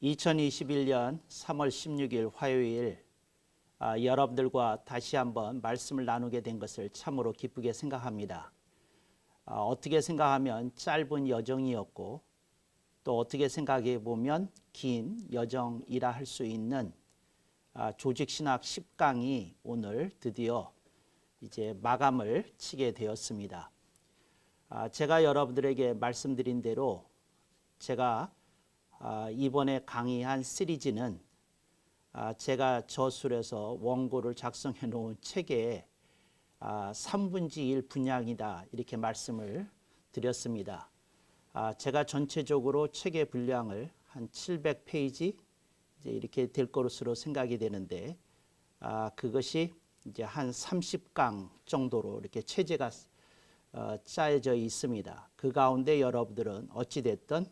2021년 3월 16일 화요일 여러분들과 다시 한번 말씀을 나누게 된 것을 참으로 기쁘게 생각합니다. 어떻게 생각하면 짧은 여정이었고 또 어떻게 생각해 보면 긴 여정이라 할 수 있는 조직신학 10강이 오늘 드디어 이제 마감을 치게 되었습니다. 제가 여러분들에게 말씀드린 대로 제가 이번에 강의한 시리즈는 제가 저술해서 원고를 작성해 놓은 책의 3분의 1 분량이다 이렇게 말씀을 드렸습니다. 제가 전체적으로 책의 분량을 한 700페이지 이제 이렇게 될 것으로 생각이 되는데 그것이 이제 한 30강 정도로 이렇게 체제가 짜여져 있습니다. 그 가운데 여러분들은 어찌 됐든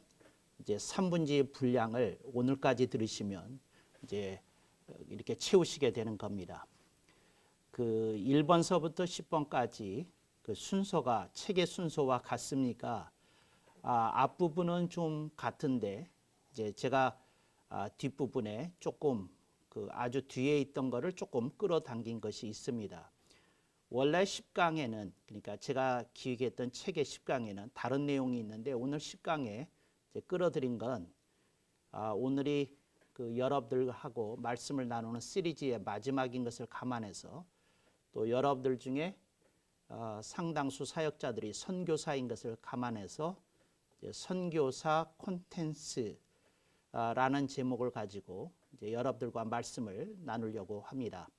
이제 3분의 1 분량을 오늘까지 들으시면 이제 이렇게 채우시게 되는 겁니다. 그 1번서부터 10번까지 그 순서가 책의 순서와 같습니까? 앞부분은 좀 같은데 이제 제가 뒷부분에 조금 그 아주 뒤에 있던 거를 조금 끌어당긴 것이 있습니다. 원래 10강에는 그러니까 제가 기획했던 책의 10강에는 다른 내용이 있는데 오늘 10강에 끌어들인 건 오늘이 그 여러분들하고 말씀을 나누는 시리즈의 마지막인 것을 감안해서 또 여러분들 중에 상당수 사역자들이 선교사인 것을 감안해서 선교사 콘텐츠라는 제목을 가지고 이제 여러분들과 말씀을 나누려고 합니다.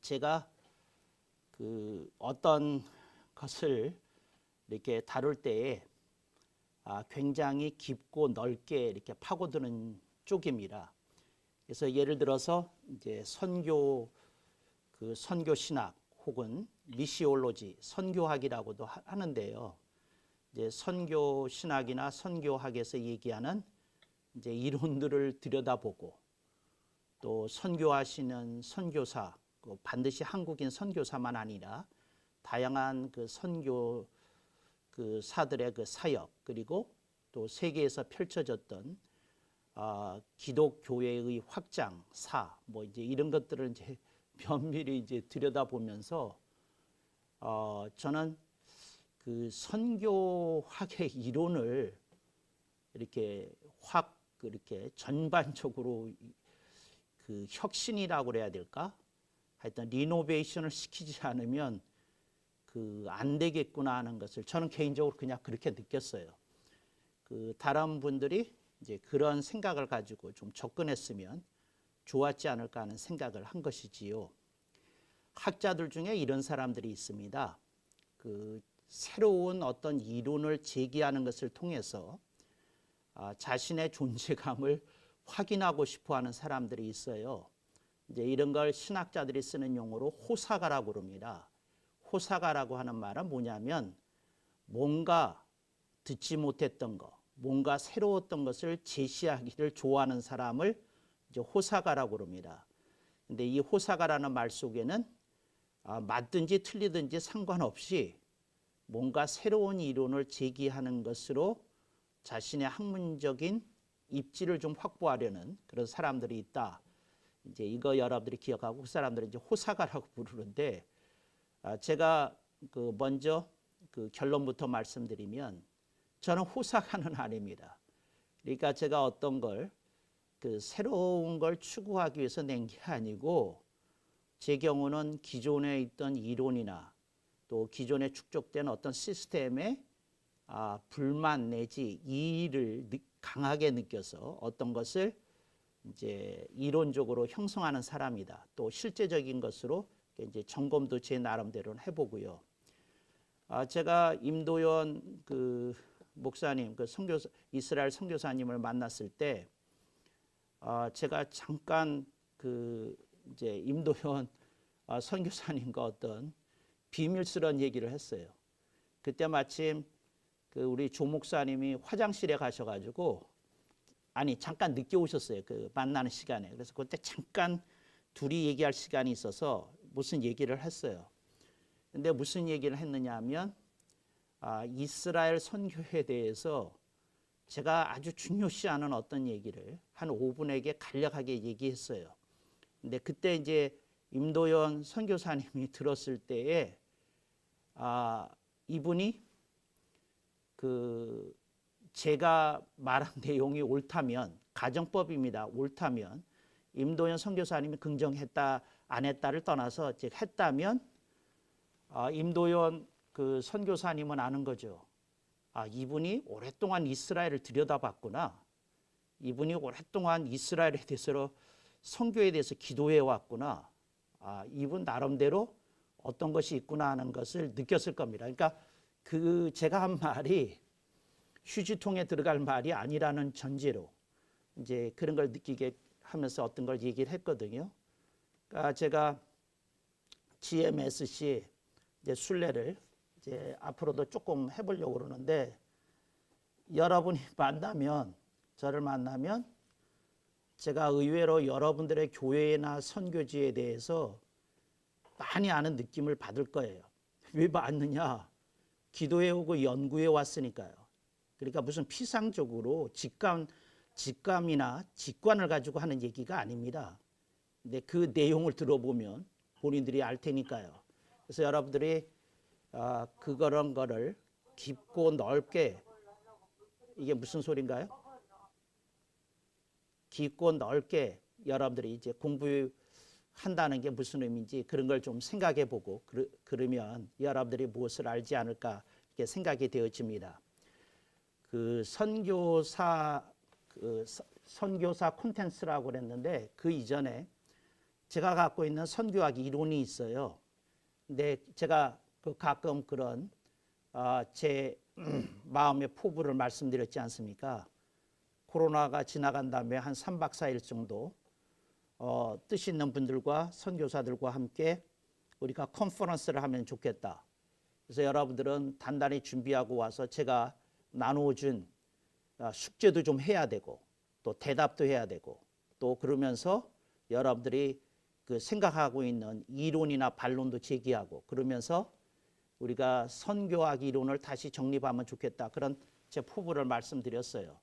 제가 어떤 것을 이렇게 다룰 때에 굉장히 깊고 넓게 이렇게 파고드는 쪽입니다. 그래서 예를 들어서 이제 선교 신학 혹은 미시올로지 선교학이라고도 하는데요. 이제 선교 신학이나 선교학에서 얘기하는 이제 이론들을 들여다보고 또 선교하시는 선교사 반드시 한국인 선교사만 아니라 다양한 그 선교 그 사들의 그 사역 그리고 또 세계에서 펼쳐졌던 기독교회의 확장사 뭐 이제 이런 것들을 이제 면밀히 이제 들여다보면서 저는 그 선교학의 이론을 이렇게 확 그렇게 전반적으로 그 혁신이라고 그래야 될까? 하여튼 리노베이션을 시키지 않으면 안 되겠구나 하는 것을 저는 개인적으로 그냥 그렇게 느꼈어요. 다른 분들이 이제 그런 생각을 가지고 좀 접근했으면 좋았지 않을까 하는 생각을 한 것이지요. 학자들 중에 이런 사람들이 있습니다. 새로운 어떤 이론을 제기하는 것을 통해서 자신의 존재감을 확인하고 싶어 하는 사람들이 있어요. 이제 이런 걸 신학자들이 쓰는 용어로 호사가라고 그럽니다. 호사가라고 하는 말은 뭐냐면 뭔가 듣지 못했던 것, 뭔가 새로웠던 것을 제시하기를 좋아하는 사람을 이제 호사가라고 그럽니다. 근데 이 호사가라는 말 속에는 맞든지 틀리든지 상관없이 뭔가 새로운 이론을 제기하는 것으로 자신의 학문적인 입지를 좀 확보하려는 그런 사람들이 있다. 이제 이거 여러분들이 기억하고 그 사람들은 이제 호사가라고 부르는데 제가 먼저 결론부터 말씀드리면 저는 호사가는 아닙니다. 그러니까 제가 어떤 걸 새로운 걸 추구하기 위해서 낸 게 아니고 제 경우는 기존에 있던 이론이나 또 기존에 축적된 어떤 시스템에 불만 내지 이의를 강하게 느껴서 어떤 것을 이제 이론적으로 형성하는 사람이다. 또 실제적인 것으로 이제 점검도 제 나름대로는 해보고요. 제가 임도현 목사님, 이스라엘 선교사님을 만났을 때 제가 잠깐 이제 임도현 선교사님과 어떤 비밀스러운 얘기를 했어요. 그때 마침 우리 조 목사님이 화장실에 가셔가지고 잠깐 늦게 오셨어요. 만나는 시간에. 그래서 그때 잠깐 둘이 얘기할 시간이 있어서 무슨 얘기를 했어요. 근데 무슨 얘기를 했느냐 하면 이스라엘 선교에 대해서 제가 아주 중요시하는 어떤 얘기를 한 5분에게 간략하게 얘기했어요. 근데 그때 이제 임도연 선교사님이 들었을 때에 이분이 그 제가 말한 내용이 옳다면, 가정법입니다. 옳다면 임도연 선교사님이 긍정했다 안 했다를 떠나서 즉 했다면 임도연 그 선교사님은 아는 거죠. 이분이 오랫동안 이스라엘을 들여다봤구나. 이분이 오랫동안 이스라엘에 대해서 선교에 대해서 기도해 왔구나. 이분 나름대로 어떤 것이 있구나 하는 것을 느꼈을 겁니다. 그러니까 그 제가 한 말이 휴지통에 들어갈 말이 아니라는 전제로 이제 그런 걸 느끼게 하면서 어떤 걸 얘기를 했거든요. 그러니까 제가 GMSC 이제 순례를 이제 앞으로도 조금 해보려고 그러는데, 여러분이 만나면, 저를 만나면 제가 의외로 여러분들의 교회나 선교지에 대해서 많이 아는 느낌을 받을 거예요. 왜 받느냐? 기도해 오고 연구해 왔으니까요. 그러니까 무슨 피상적으로 직감이나 직관을 가지고 하는 얘기가 아닙니다. 근데 그 내용을 들어보면 본인들이 알 테니까요. 그래서 여러분들이 그런 거를 깊고 넓게, 이게 무슨 소린가요? 깊고 넓게 여러분들이 이제 공부한다는 게 무슨 의미인지 그런 걸 좀 생각해 보고 그러면 여러분들이 무엇을 알지 않을까 이렇게 생각이 되어집니다. 그 선교사 콘텐츠라고 그랬는데, 그 이전에 제가 갖고 있는 선교학 이론이 있어요. 근데 제가 가끔 그런 제 마음의 포부를 말씀드렸지 않습니까? 코로나가 지나간 다음에 한 3박 4일 정도 뜻 있는 분들과 선교사들과 함께 우리가 컨퍼런스를 하면 좋겠다. 그래서 여러분들은 단단히 준비하고 와서 제가 나누어준 숙제도 좀 해야 되고 또 대답도 해야 되고 또 그러면서 여러분들이 그 생각하고 있는 이론이나 반론도 제기하고 그러면서 우리가 선교학 이론을 다시 정립하면 좋겠다. 그런 제 포부를 말씀드렸어요.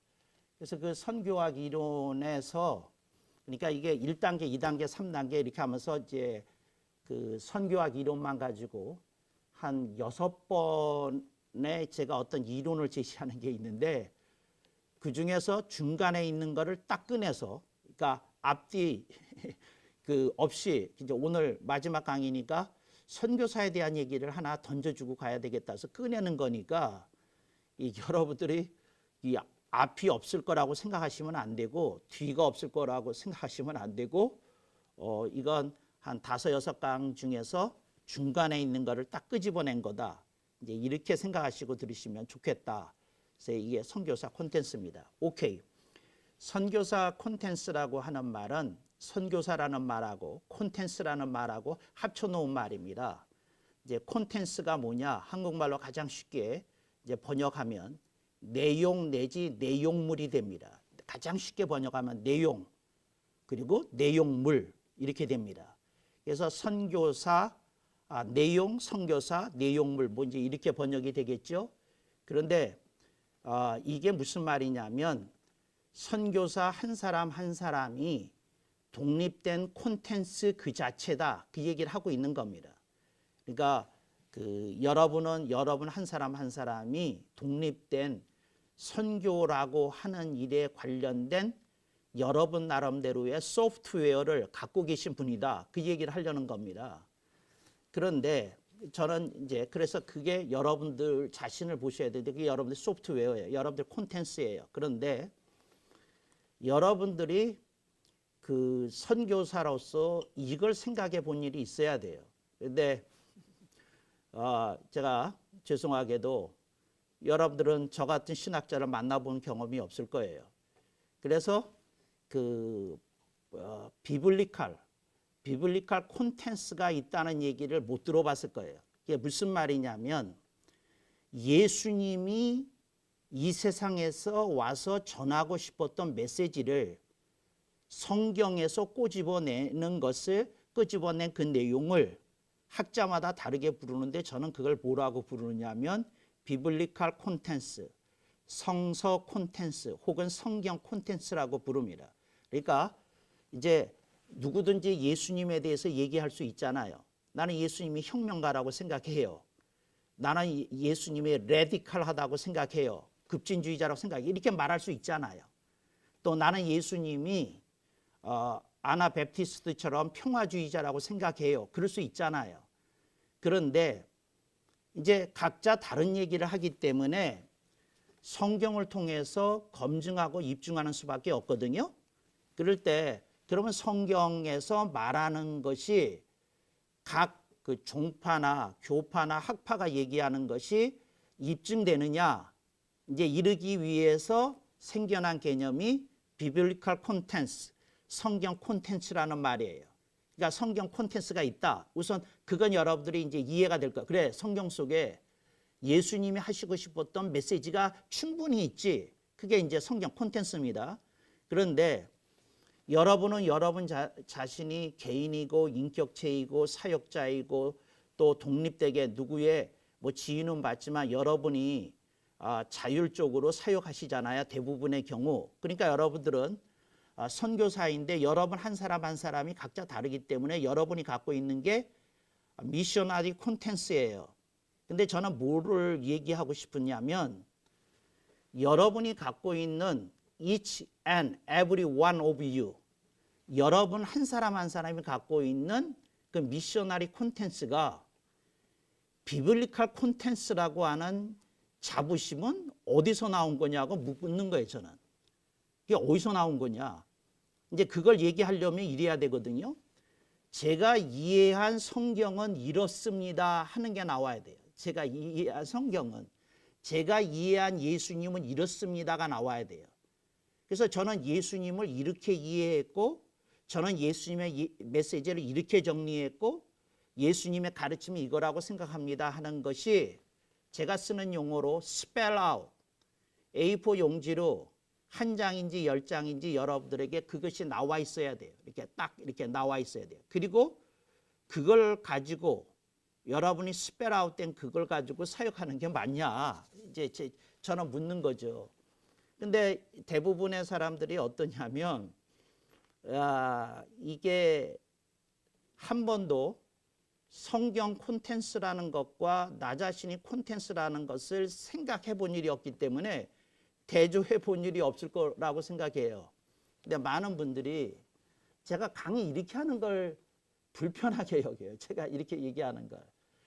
그래서 그 선교학 이론에서 그러니까 이게 1단계, 2단계, 3단계 이렇게 하면서 이제 그 선교학 이론만 가지고 한 6번에 제가 어떤 이론을 제시하는 게 있는데, 그 중에서 중간에 있는 거를 딱 꺼내서, 그러니까 앞뒤 그 없이 이제 오늘 마지막 강의니까 선교사에 대한 얘기를 하나 던져주고 가야 되겠다 해서 꺼내는 거니까, 여러분들이 이 앞이 없을 거라고 생각하시면 안 되고 뒤가 없을 거라고 생각하시면 안 되고 이건 한 5, 6강 중에서 중간에 있는 거를 딱 끄집어낸 거다. 이제 이렇게 생각하시고 들으시면 좋겠다. 그래서 이게 선교사 콘텐츠입니다. 오케이. 선교사 콘텐츠라고 하는 말은 선교사라는 말하고 콘텐츠라는 말하고 합쳐놓은 말입니다. 이제 콘텐츠가 뭐냐? 한국말로 가장 쉽게 이제 번역하면 내용 내지 내용물이 됩니다. 가장 쉽게 번역하면 내용 그리고 내용물 이렇게 됩니다. 그래서 선교사, 내용, 선교사, 내용물 뭐 이제 이렇게 번역이 되겠죠. 그런데 이게 무슨 말이냐면 선교사 한 사람 한 사람이 독립된 콘텐츠 그 자체다. 그 얘기를 하고 있는 겁니다. 그러니까 여러분 한 사람 한 사람이 독립된 선교라고 하는 일에 관련된 여러분 나름대로의 소프트웨어를 갖고 계신 분이다. 그 얘기를 하려는 겁니다. 그런데 저는 이제 그래서 그게 여러분들 자신을 보셔야 되는데 그게 여러분들 소프트웨어예요. 여러분들 콘텐츠예요. 그런데 여러분들이 그 선교사로서 이걸 생각해 본 일이 있어야 돼요. 근데 제가 죄송하게도 여러분들은 저 같은 신학자를 만나본 경험이 없을 거예요. 그래서 비블리칼 콘텐츠가 있다는 얘기를 못 들어봤을 거예요. 이게 무슨 말이냐면 예수님이 이 세상에서 와서 전하고 싶었던 메시지를 성경에서 끄집어낸 그 내용을 학자마다 다르게 부르는데 저는 그걸 뭐라고 부르냐면 비블리칼 콘텐츠, 성서 콘텐츠 혹은 성경 콘텐츠라고 부릅니다. 그러니까 이제 누구든지 예수님에 대해서 얘기할 수 있잖아요. 나는 예수님이 혁명가라고 생각해요. 나는 예수님이 레디컬하다고 생각해요. 급진주의자라고 생각해요. 이렇게 말할 수 있잖아요. 또 나는 예수님이 아나베프티스트처럼 평화주의자라고 생각해요. 그럴 수 있잖아요. 그런데 이제 각자 다른 얘기를 하기 때문에 성경을 통해서 검증하고 입증하는 수밖에 없거든요. 그럴 때 그러면 성경에서 말하는 것이 각 그 종파나 교파나 학파가 얘기하는 것이 입증되느냐, 이제 이르기 위해서 생겨난 개념이 비블리컬 콘텐츠, 성경 콘텐츠라는 말이에요. 그러니까 성경 콘텐츠가 있다. 우선 그건 여러분들이 이제 이해가 될 거야. 그래, 성경 속에 예수님이 하시고 싶었던 메시지가 충분히 있지. 그게 이제 성경 콘텐츠입니다. 그런데 여러분은 여러분 자신이 개인이고 인격체이고 사역자이고 또 독립되게 누구의 뭐 지위는 받지만 여러분이 자율적으로 사역하시잖아요. 대부분의 경우. 그러니까 여러분들은 선교사인데 여러분 한 사람 한 사람이 각자 다르기 때문에 여러분이 갖고 있는 게 미셔너리 콘텐츠예요. 근데 저는 뭐를 얘기하고 싶으냐면 여러분이 갖고 있는 each and every one of you, 여러분 한 사람 한 사람이 갖고 있는 그 미셔너리 콘텐츠가 비블리컬 콘텐츠라고 하는 자부심은 어디서 나온 거냐고 묻는 거예요. 저는 이게 어디서 나온 거냐, 이제 그걸 얘기하려면 이래야 되거든요. 제가 이해한 성경은 이렇습니다 하는 게 나와야 돼요. 제가 이해한 성경은, 제가 이해한 예수님은 이렇습니다가 나와야 돼요. 그래서 저는 예수님을 이렇게 이해했고, 저는 예수님의 메시지를 이렇게 정리했고, 예수님의 가르침이 이거라고 생각합니다 하는 것이 제가 쓰는 용어로 spell out, A4 용지로 한 장인지 10장인지 여러분들에게 그것이 나와 있어야 돼요. 이렇게 딱 이렇게 나와 있어야 돼요. 그리고 그걸 가지고 여러분이 스펠 아웃된 그걸 가지고 사역하는 게 맞냐, 이제 저는 묻는 거죠. 근데 대부분의 사람들이 어떠냐면 이게 한 번도 성경 콘텐츠라는 것과 나 자신이 콘텐츠라는 것을 생각해 본 일이 없기 때문에 대조해 본 일이 없을 거라고 생각해요. 근데 많은 분들이 제가 강의 이렇게 하는 걸 불편하게 여겨요. 제가 이렇게 얘기하는 걸.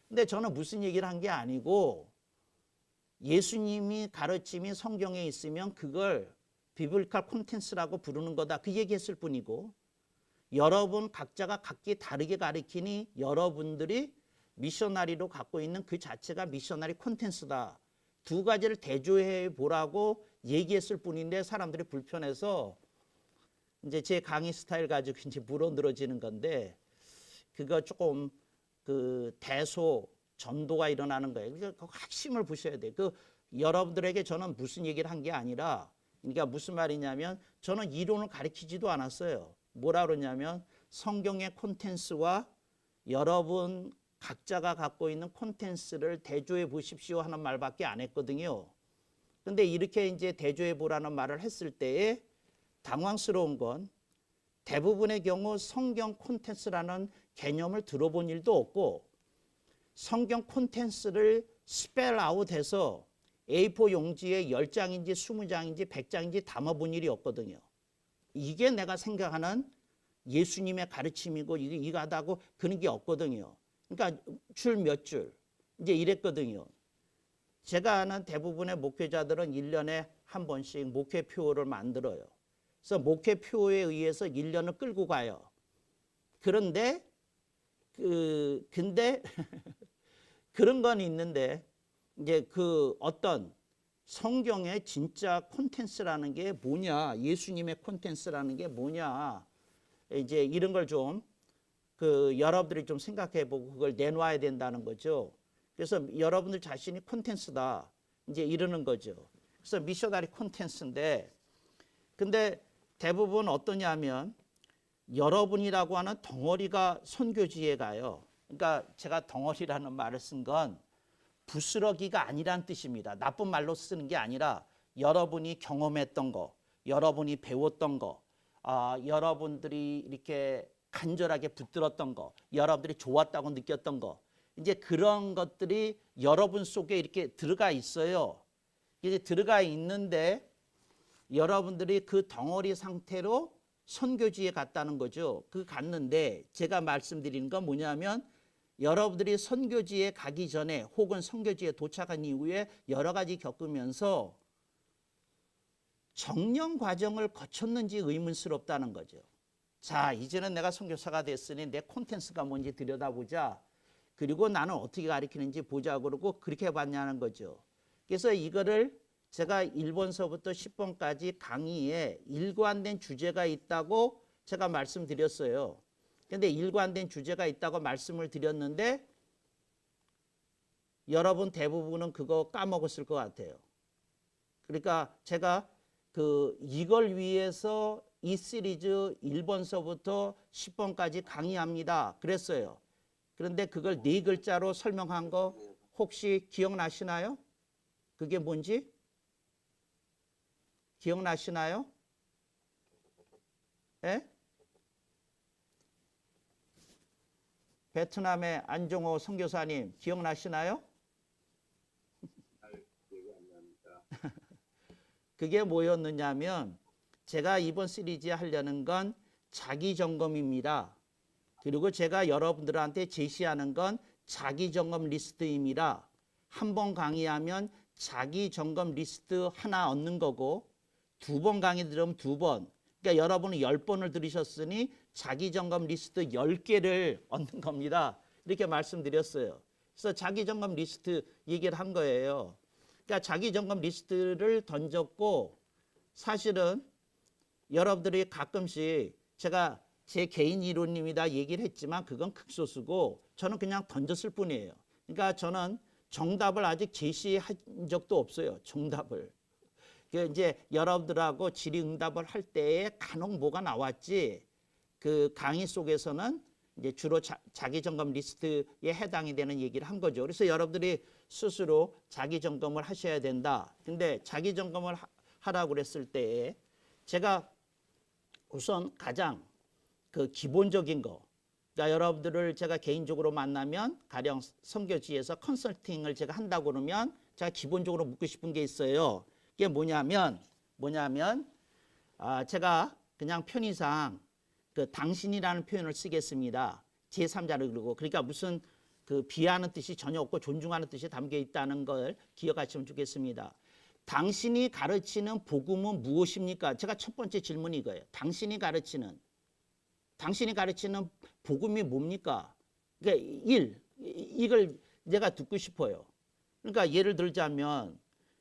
근데 저는 무슨 얘기를 한 게 아니고 예수님이 가르침이 성경에 있으면 그걸 비블리컬 콘텐츠라고 부르는 거다, 그 얘기했을 뿐이고, 여러분 각자가 각기 다르게 가르치니 여러분들이 미셔너리로 갖고 있는 그 자체가 미셔너리 콘텐츠다, 두 가지를 대조해 보라고 얘기했을 뿐인데 사람들이 불편해서 이제 제 강의 스타일 가지고 이제 물어 늘어지는 건데, 그거 조금 그 대소 전도가 일어나는 거예요. 그러니까 그 핵심을 보셔야 돼요. 그 여러분들에게 저는 무슨 얘기를 한 게 아니라, 그러니까 무슨 말이냐면 저는 이론을 가르치지도 않았어요. 뭐라 그러냐면 성경의 콘텐츠와 여러분 각자가 갖고 있는 콘텐츠를 대조해 보십시오 하는 말밖에 안 했거든요. 근데 이렇게 이제 대조해 보라는 말을 했을 때에 당황스러운 건 대부분의 경우 성경 콘텐츠라는 개념을 들어본 일도 없고, 성경 콘텐츠를 스펠 아웃해서 A4 용지에 10장인지 20장인지 100장인지 담아본 일이 없거든요. 이게 내가 생각하는 예수님의 가르침이고 이거 하다고 그런 게 없거든요. 그러니까 줄 몇 줄 이제 이랬거든요. 제가 아는 대부분의 목회자들은 1년에 한 번씩 목회표를 만들어요. 그래서 목회표에 의해서 1년을 끌고 가요. 그런데 근데 그런 건 있는데 이제 그 어떤 성경의 진짜 콘텐츠라는 게 뭐냐, 예수님의 콘텐츠라는 게 뭐냐, 이제 이런 걸 좀 그 여러분들이 좀 생각해 보고 그걸 내놔야 된다는 거죠. 그래서 여러분들 자신이 콘텐츠다 이제 이러는 거죠. 그래서 미셔너리 콘텐츠인데, 근데 대부분 어떠냐면 여러분이라고 하는 덩어리가 선교지에 가요. 그러니까 제가 덩어리라는 말을 쓴 건 부스러기가 아니란 뜻입니다. 나쁜 말로 쓰는 게 아니라 여러분이 경험했던 거, 여러분이 배웠던 거, 여러분들이 이렇게 간절하게 붙들었던 거, 여러분들이 좋았다고 느꼈던 거, 이제 그런 것들이 여러분 속에 이렇게 들어가 있어요. 이제 들어가 있는데 여러분들이 그 덩어리 상태로 선교지에 갔다는 거죠. 그 갔는데 제가 말씀드리는 건 뭐냐면 여러분들이 선교지에 가기 전에 혹은 선교지에 도착한 이후에 여러 가지 겪으면서 정령 과정을 거쳤는지 의문스럽다는 거죠. 자, 이제는 내가 선교사가 됐으니 내 콘텐츠가 뭔지 들여다보자. 그리고 나는 어떻게 가르치는지 보자. 그러고 그렇게 해봤냐는 거죠. 그래서 이거를 제가 1번서부터 10번까지 강의에 일관된 주제가 있다고 제가 말씀드렸어요. 근데 일관된 주제가 있다고 말씀을 드렸는데 여러분 대부분은 그거 까먹었을 것 같아요. 그러니까 제가 이걸 위해서 이 시리즈 1번서부터 10번까지 강의합니다. 그랬어요. 그런데 그걸 4글자로 설명한 거 혹시 기억나시나요? 그게 뭔지? 기억나시나요? 예? 베트남의 안종호 선교사님 기억나시나요? 그게 뭐였느냐면 제가 이번 시리즈에 하려는 건 자기 점검입니다. 그리고 제가 여러분들한테 제시하는 건 자기 점검 리스트입니다. 한 번 강의하면 자기 점검 리스트 하나 얻는 거고 2번 강의 들으면 2번. 그러니까 여러분은 10번을 들으셨으니 자기 점검 리스트 10개를 얻는 겁니다. 이렇게 말씀드렸어요. 그래서 자기 점검 리스트 얘기를 한 거예요. 그러니까 자기 점검 리스트를 던졌고 사실은 여러분들이 가끔씩 제가 제 개인 이론입니다 얘기를 했지만 그건 극소수고 저는 그냥 던졌을 뿐이에요. 그러니까 저는 정답을 아직 제시한 적도 없어요. 정답을. 이제 여러분들하고 질의응답을 할 때에 간혹 뭐가 나왔지 그 강의 속에서는 이제 주로 자기 점검 리스트에 해당이 되는 얘기를 한 거죠. 그래서 여러분들이 스스로 자기 점검을 하셔야 된다. 근데 자기 점검을 하라고 그랬을 때 제가 우선 가장 그 기본적인 거, 그러니까 여러분들을 제가 개인적으로 만나면 가령 선교지에서 컨설팅을 제가 한다고 그러면 제가 기본적으로 묻고 싶은 게 있어요. 그게 뭐냐면 제가 그냥 편의상 그 당신이라는 표현을 쓰겠습니다. 제3자를 그리고 그러니까 무슨 그 비하하는 뜻이 전혀 없고 존중하는 뜻이 담겨 있다는 걸 기억하시면 좋겠습니다. 당신이 가르치는 복음은 무엇입니까? 제가 첫 번째 질문이 이거예요. 당신이 가르치는 복음이 뭡니까? 그러니까 이걸 내가 듣고 싶어요. 그러니까 예를 들자면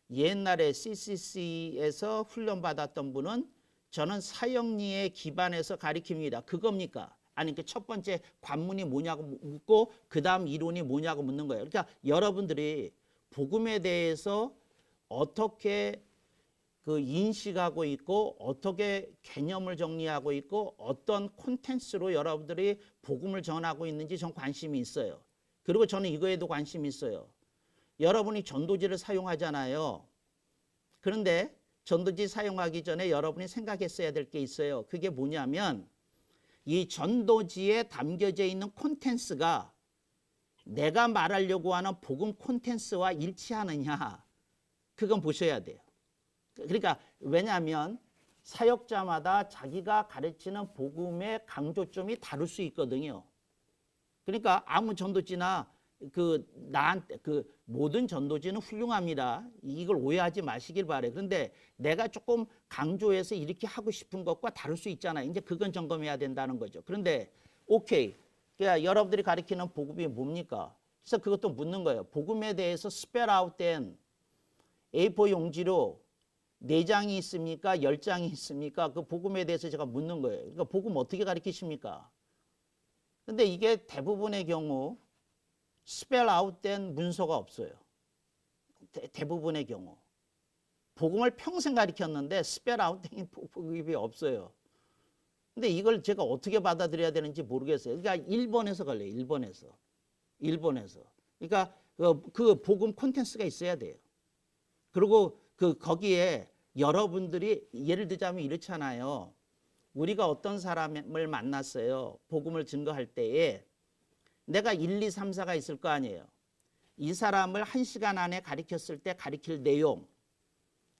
옛날에 CCC에서 훈련받았던 분은 저는 사형리에 기반해서 가르칩니다. 그겁니까? 아니 그 첫 번째 관문이 뭐냐고 묻고 그 다음 이론이 뭐냐고 묻는 거예요. 그러니까 여러분들이 복음에 대해서 어떻게 그 인식하고 있고 어떻게 개념을 정리하고 있고 어떤 콘텐츠로 여러분들이 복음을 전하고 있는지 전 관심이 있어요. 그리고 저는 이거에도 관심이 있어요. 여러분이 전도지를 사용하잖아요. 그런데 전도지 사용하기 전에 여러분이 생각했어야 될 게 있어요. 그게 뭐냐면 이 전도지에 담겨져 있는 콘텐츠가 내가 말하려고 하는 복음 콘텐츠와 일치하느냐 그건 보셔야 돼요. 그러니까 왜냐하면 사역자마다 자기가 가르치는 복음의 강조점이 다를 수 있거든요. 그러니까 아무 전도지나 모든 전도지는 훌륭합니다. 이걸 오해하지 마시길 바래요. 그런데 내가 조금 강조해서 이렇게 하고 싶은 것과 다를 수 있잖아요. 이제 그건 점검해야 된다는 거죠. 그런데 오케이. 그러니까 여러분들이 가르치는 복음이 뭡니까? 그래서 그것도 묻는 거예요. 복음에 대해서 스펠 아웃된 A4 용지로 4장이 있습니까? 10장이 있습니까? 그 복음에 대해서 제가 묻는 거예요. 그러니까 복음 어떻게 가르치십니까? 근데 이게 대부분의 경우 스펠 아웃된 문서가 없어요. 대부분의 경우. 복음을 평생 가르쳤는데 스펠 아웃된 복음이 없어요. 근데 이걸 제가 어떻게 받아들여야 되는지 모르겠어요. 그러니까 1번에서 걸려요. 1번에서. 그러니까 그 복음 콘텐츠가 있어야 돼요. 그리고 거기에 여러분들이 예를 들자면 이렇잖아요. 우리가 어떤 사람을 만났어요. 복음을 증거할 때에 내가 1, 2, 3, 4가 있을 거 아니에요. 이 사람을 1시간 안에 가르쳤을 때 가르칠 내용,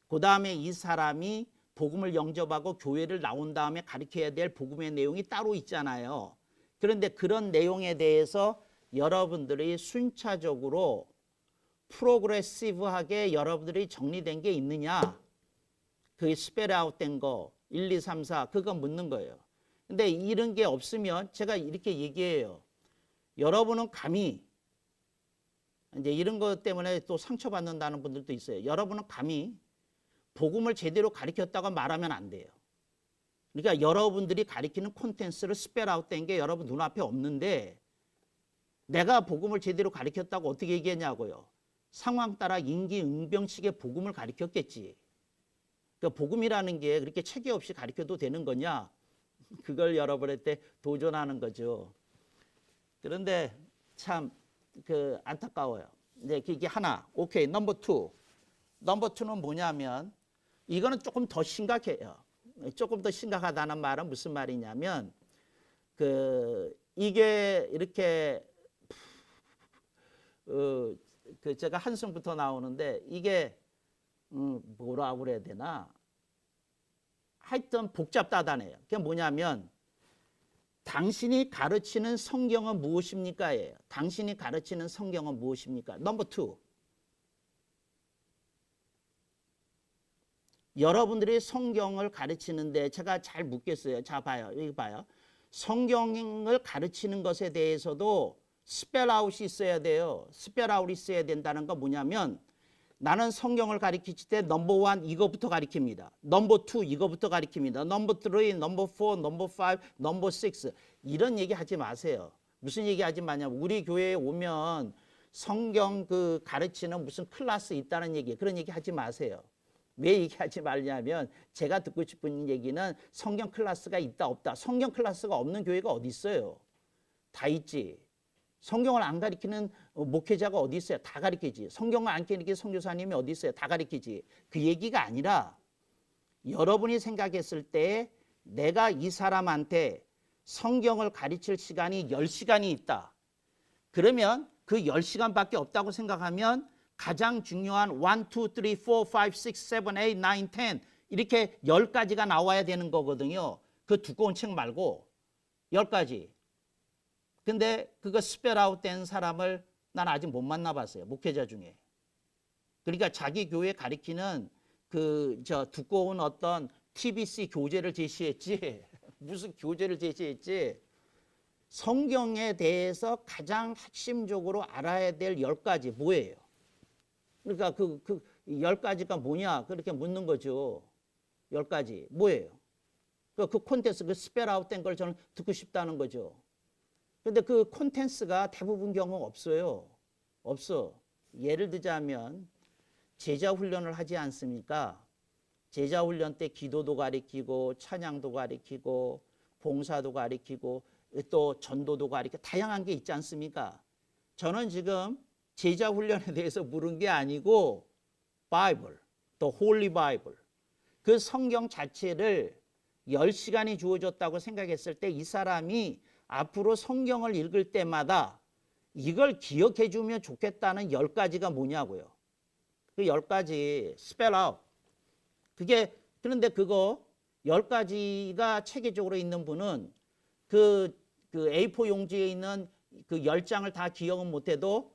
그 다음에 이 사람이 복음을 영접하고 교회를 나온 다음에 가르쳐야 될 복음의 내용이 따로 있잖아요. 그런데 그런 내용에 대해서 여러분들이 순차적으로 프로그레시브하게 여러분들이 정리된 게 있느냐, 그 스펠 아웃된 거 1, 2, 3, 4 그거 묻는 거예요. 근데 이런 게 없으면 제가 이렇게 얘기해요. 여러분은 감히 이제 이런 것 때문에 또 상처받는다는 분들도 있어요. 여러분은 감히 복음을 제대로 가르쳤다고 말하면 안 돼요. 그러니까 여러분들이 가르치는 콘텐츠를 스펠 아웃된 게 여러분 눈앞에 없는데 내가 복음을 제대로 가르쳤다고 어떻게 얘기했냐고요. 상황 따라 임기응변식의 복음을 가르쳤겠지. 그러니까 복음이라는 게 그렇게 체계 없이 가르쳐도 되는 거냐? 그걸 여러분한테 도전하는 거죠. 그런데 참 안타까워요. 이제 이게 하나. 오케이. 넘버 투. 넘버 투는 뭐냐면 이거는 조금 더 심각해요. 조금 더 심각하다는 말은 무슨 말이냐면 이게 이렇게 제가 한숨부터 나오는데 이게 뭐라고 그래야 되나? 하여튼 복잡다단해요. 그게 뭐냐면 당신이 가르치는 성경은 무엇입니까? 예요. 당신이 가르치는 성경은 무엇입니까? 넘버 투. 여러분들이 성경을 가르치는데 제가 잘 묻겠어요. 자, 봐요. 여기 봐요. 성경을 가르치는 것에 대해서도 스펠아웃이 있어야 돼요. 스펠아웃이 있어야 된다는 건 뭐냐면 나는 성경을 가르칠 때 넘버 원 이거부터 가르칩니다. 넘버 투 이거부터 가르칩니다. 넘버 쓰리, 넘버 포, 넘버 파이브, 넘버 식스 이런 얘기 하지 마세요. 무슨 얘기 하지 마냐면 우리 교회에 오면 성경 가르치는 무슨 클래스 있다는 얘기 그런 얘기 하지 마세요. 왜 얘기하지 말냐면 제가 듣고 싶은 얘기는 성경 클래스가 있다 없다. 성경 클래스가 없는 교회가 어디 있어요? 다 있지. 성경을 안 가르치는 목회자가 어디 있어요? 다 가르치지. 성경을 안 가르치는 선교사님이 어디 있어요? 다 가르치지. 그 얘기가 아니라 여러분이 생각했을 때 내가 이 사람한테 성경을 가르칠 시간이 10시간이 있다. 그러면 그 10시간밖에 없다고 생각하면 가장 중요한 1, 2, 3, 4, 5, 6, 7, 8, 9, 10 이렇게 10가지가 나와야 되는 거거든요. 그 두꺼운 책 말고 10가지. 근데 그거 스펠아웃 된 사람을 난 아직 못 만나봤어요. 목회자 중에. 그러니까 자기 교회 가리키는 두꺼운 어떤 TBC 교재를 제시했지. 무슨 교재를 제시했지. 성경에 대해서 가장 핵심적으로 알아야 될 10가지 뭐예요? 그러니까 그 10가지가 뭐냐? 그렇게 묻는 거죠. 10가지. 뭐예요? 그 콘텐츠, 스펠아웃 된 걸 저는 듣고 싶다는 거죠. 근데 그 콘텐츠가 대부분 경우 없어요. 없어. 예를 들자면 제자 훈련을 하지 않습니까? 제자 훈련 때 기도도 가르치고 찬양도 가르치고 봉사도 가르치고 또 전도도 가르치고 다양한 게 있지 않습니까? 저는 지금 제자 훈련에 대해서 물은 게 아니고 바이블, 또 홀리 바이블 그 성경 자체를 10시간이 주어졌다고 생각했을 때 이 사람이 앞으로 성경을 읽을 때마다 이걸 기억해 주면 좋겠다는 10가지가 뭐냐고요. 그 10가지 스펠 아웃. 그런데 그거 10가지가 체계적으로 있는 분은 그 A4 용지에 있는 그 10장을 다 기억은 못해도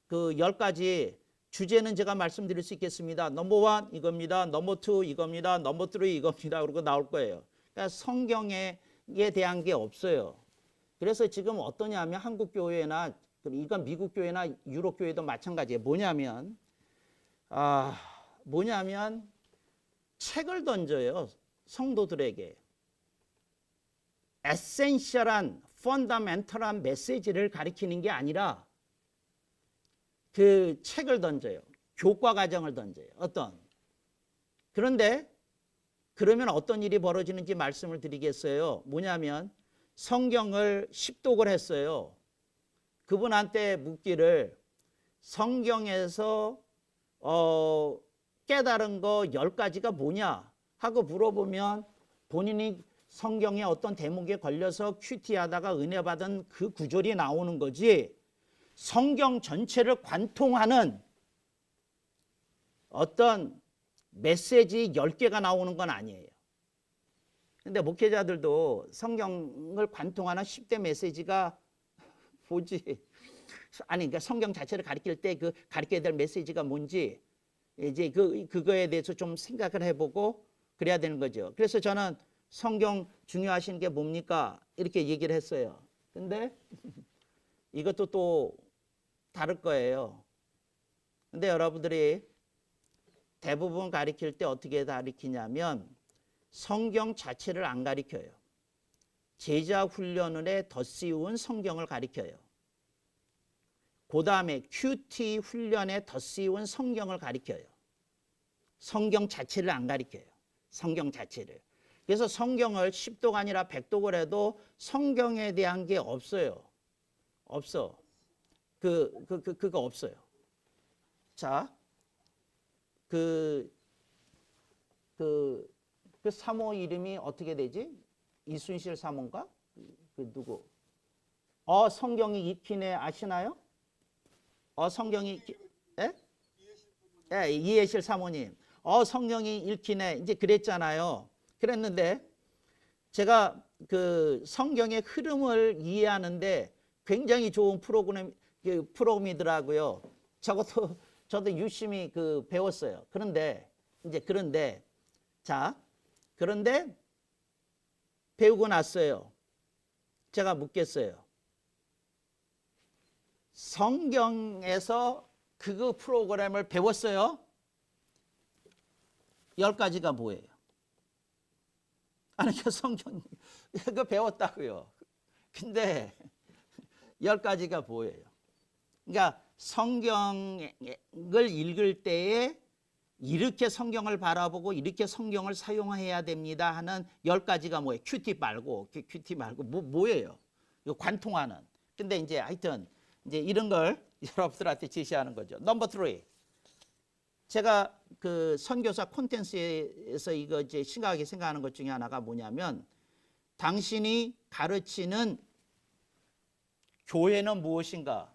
그 10가지 주제는 제가 말씀드릴 수 있겠습니다. 넘버 원 이겁니다. 넘버 투 이겁니다. 넘버 쓰리 이겁니다. 그러고 나올 거예요. 그러니까 성경에 대한 게 없어요. 그래서 지금 어떠냐면 한국 교회나 이건 미국 교회나 유럽 교회도 마찬가지예요. 뭐냐면 책을 던져요. 성도들에게. 에센셜한 펀더멘털한 메시지를 가리키는 게 아니라 그 책을 던져요. 교과 과정을 던져요. 그런데 그러면 어떤 일이 벌어지는지 말씀을 드리겠어요. 뭐냐면 성경을 십독을 했어요. 그분한테 묻기를 성경에서 깨달은 거 10가지가 뭐냐 하고 물어보면 본인이 성경의 어떤 대목에 걸려서 큐티하다가 은혜 받은 그 구절이 나오는 거지, 성경 전체를 관통하는 어떤 메시지 10개가 나오는 건 아니에요. 근데 목회자들도 성경을 관통하는 10대 메시지가 뭐지? 아니, 그러니까 성경 자체를 가르칠 때 그 가르쳐야 될 메시지가 뭔지 이제 그거에 대해서 좀 생각을 해보고 그래야 되는 거죠. 그래서 저는 성경 중요하신 게 뭡니까? 이렇게 얘기를 했어요. 근데 이것도 또 다를 거예요. 근데 여러분들이 대부분 가르칠 때 어떻게 가르치냐면 성경 자체를 안 가르쳐요. 제자 훈련에 덧씌운 성경을 가르쳐요. 그 다음에 큐티 훈련에 덧씌운 성경을 가르쳐요. 성경 자체를 안 가르쳐요. 성경 자체를. 그래서 성경을 10독 아니라 100독을 해도 성경에 대한 게 없어요. 없어. 그거 없어요. 자, 그 사모 이름이 어떻게 되지? 이순실 사모인가? 그 누구? 성경이 익히네 아시나요? 성경이 예? 예, 이해실 사모님. 성경이 읽히네 이제 그랬잖아요. 그랬는데 제가 그 성경의 흐름을 이해하는데 굉장히 좋은 프로그램이더라고요. 저도 유심히 배웠어요. 그런데 배우고 났어요. 제가 묻겠어요. 성경에서 그 프로그램을 배웠어요? 10가지가 뭐예요? 아니, 성경 이거 배웠다고요. 근데 10가지가 뭐예요? 그러니까 성경을 읽을 때에 이렇게 성경을 바라보고 이렇게 성경을 사용해야 됩니다 하는 10가지가 뭐예요? 큐티 말고 뭐예요? 이거 관통하는. 근데 이제 하여튼 이제 이런 걸 여러분들한테 제시하는 거죠. 넘버 3. 제가 그 선교사 콘텐츠에서 이거 이제 심각하게 생각하는 것 중에 하나가 뭐냐면, 당신이 가르치는 교회는 무엇인가?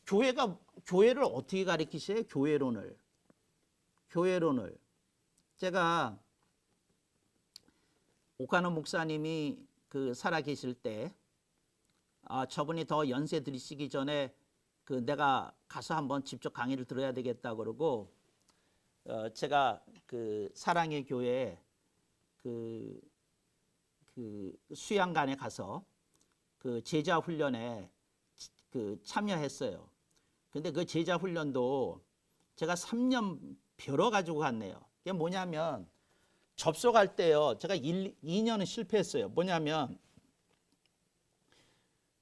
교회를 어떻게 가르치세요? 교회론을. 제가 오카노 목사님이 살아 계실 때, 저분이 더 연세 들이시기 전에 내가 가서 한번 직접 강의를 들어야 되겠다 그러고, 제가 사랑의 교회 수양관에 가서 제자 훈련에 참여했어요. 근데 그 제자 훈련도 제가 3년 벼러 가지고 갔네요. 그게 뭐냐면, 접속할 때요, 제가 2년은 실패했어요. 뭐냐면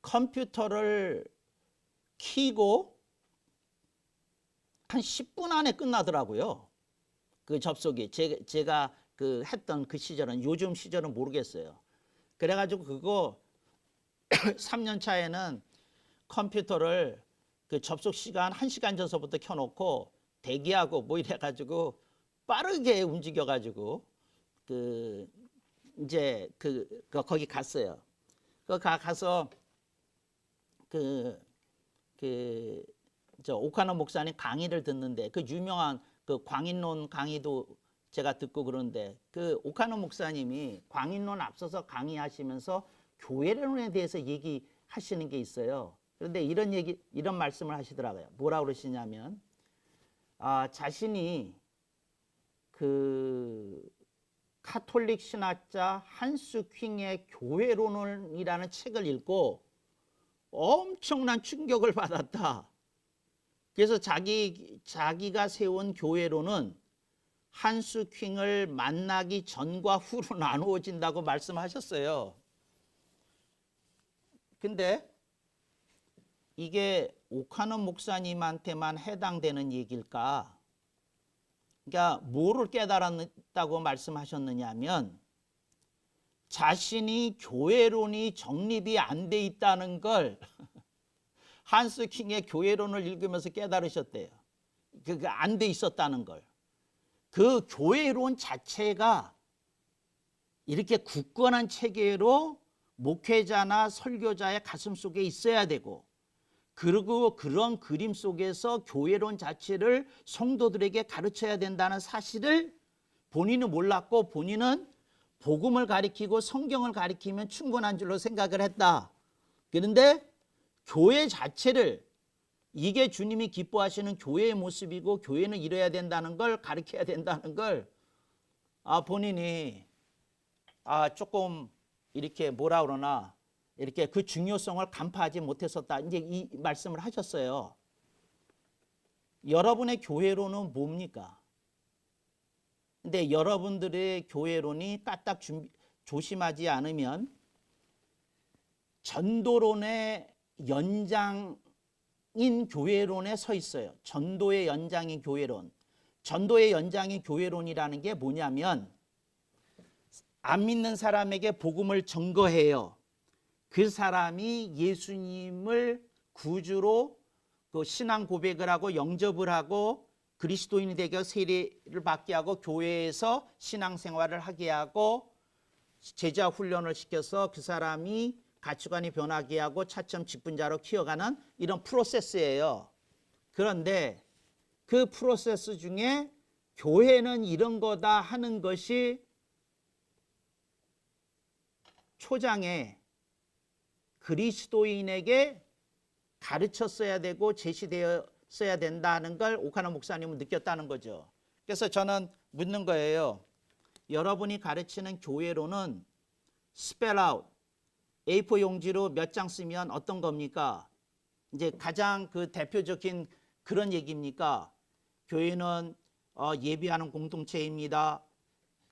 컴퓨터를 키고 한 10분 안에 끝나더라고요. 그 접속이. 제가 했던 그 시절은, 요즘 시절은 모르겠어요. 그래가지고 그거 3년 차에는 컴퓨터를 접속 시간 1시간 전서부터 켜놓고 대기하고 뭐 이래가지고 빠르게 움직여가지고 이제 거기 갔어요. 가서 오카노 목사님 강의를 듣는데, 유명한 광인론 강의도 제가 듣고 그러는데, 오카노 목사님이 광인론 앞서서 강의하시면서 교회론에 대해서 얘기하시는 게 있어요. 그런데 이런 말씀을 하시더라고요. 뭐라고 그러시냐면, 자신이 카톨릭 신학자 한스 킹의 교회론이라는 책을 읽고 엄청난 충격을 받았다. 그래서 자기가 세운 교회론은 한스 킹을 만나기 전과 후로 나누어진다고 말씀하셨어요. 근데 이게 오카노 목사님한테만 해당되는 얘기일까? 그러니까 뭐를 깨달았다고 말씀하셨느냐면, 자신이 교회론이 정립이 안 돼 있다는 걸 한스 킹의 교회론을 읽으면서 깨달으셨대요. 안 돼 있었다는 걸. 그 교회론 자체가 이렇게 굳건한 체계로 목회자나 설교자의 가슴 속에 있어야 되고, 그리고 그런 그림 속에서 교회론 자체를 성도들에게 가르쳐야 된다는 사실을 본인은 몰랐고, 본인은 복음을 가리키고 성경을 가리키면 충분한 줄로 생각을 했다. 그런데 교회 자체를, 이게 주님이 기뻐하시는 교회의 모습이고 교회는 이래야 된다는 걸 가르쳐야 된다는 걸 본인이 조금 이렇게 뭐라 그러나 이렇게 그 중요성을 간파하지 못했었다. 이제 이 말씀을 하셨어요. 여러분의 교회론은 뭡니까? 근데 여러분들의 교회론이 까딱 조심하지 않으면 전도론의 연장인 교회론에 서 있어요. 전도의 연장인 교회론. 전도의 연장인 교회론이라는 게 뭐냐면, 안 믿는 사람에게 복음을 증거해요. 그 사람이 예수님을 구주로 그 신앙 고백을 하고 영접을 하고 그리스도인이 되게 세례를 받게 하고 교회에서 신앙생활을 하게 하고 제자 훈련을 시켜서 그 사람이 가치관이 변하게 하고 차츰 직분자로 키워가는 이런 프로세스예요. 그런데 그 프로세스 중에 교회는 이런 거다 하는 것이 초장에 그리스도인에게 가르쳤어야 되고 제시되었어야 된다는 걸 오카노 목사님은 느꼈다는 거죠. 그래서 저는 묻는 거예요. 여러분이 가르치는 교회로는 스펠 아웃, A4 용지로 몇 장 쓰면 어떤 겁니까? 이제 가장 그 대표적인 그런 얘기입니까? 교회는 예비하는 공동체입니다.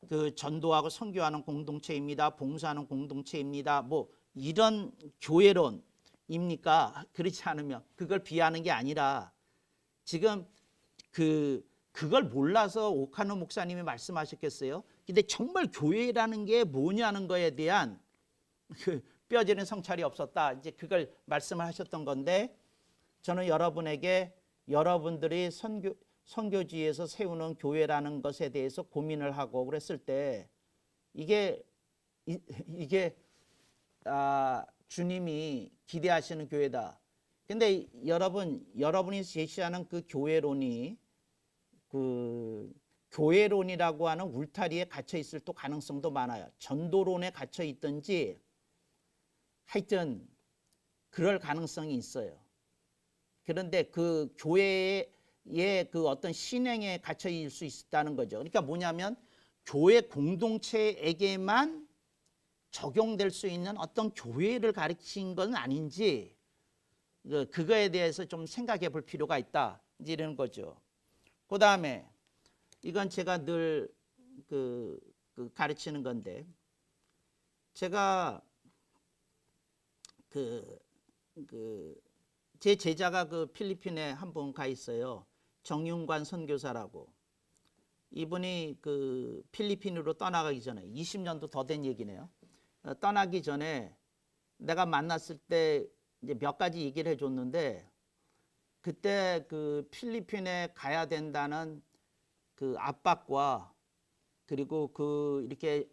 그 전도하고 선교하는 공동체입니다. 봉사하는 공동체입니다. 뭐 이런 교회론입니까? 그렇지 않으면 그걸 비하는 게 아니라, 지금 그걸 몰라서 오카노 목사님이 말씀하셨겠어요? 근데 정말 교회라는 게 뭐냐는 거에 대한 그 뼈저린 성찰이 없었다. 이제 그걸 말씀을 하셨던 건데, 저는 여러분에게 여러분들이 선교지에서 세우는 교회라는 것에 대해서 고민을 하고 그랬을 때 이게 주님이 기대하시는 교회다. 근데 여러분이 제시하는 그 교회론이 그 교회론이라고 하는 울타리에 갇혀 있을 또 가능성도 많아요. 전도론에 갇혀 있든지 하여튼 그럴 가능성이 있어요. 그런데 그 교회의 그 어떤 신행에 갇혀 있을 수 있다는 거죠. 그러니까 뭐냐면 교회 공동체에게만 적용될 수 있는 어떤 교회를 가르친 건 아닌지, 그거에 대해서 좀 생각해 볼 필요가 있다. 이런 거죠. 그 다음에 이건 제가 늘 가르치는 건데, 제가 제 제자가 그 필리핀에 한 분 가 있어요. 정윤관 선교사라고. 이분이 그 필리핀으로 떠나가기 전에 20년도 더 된 얘기네요. 떠나기 전에 내가 만났을 때 이제 몇 가지 얘기를 해줬는데, 그때 그 필리핀에 가야 된다는 그 압박과, 그리고 그 이렇게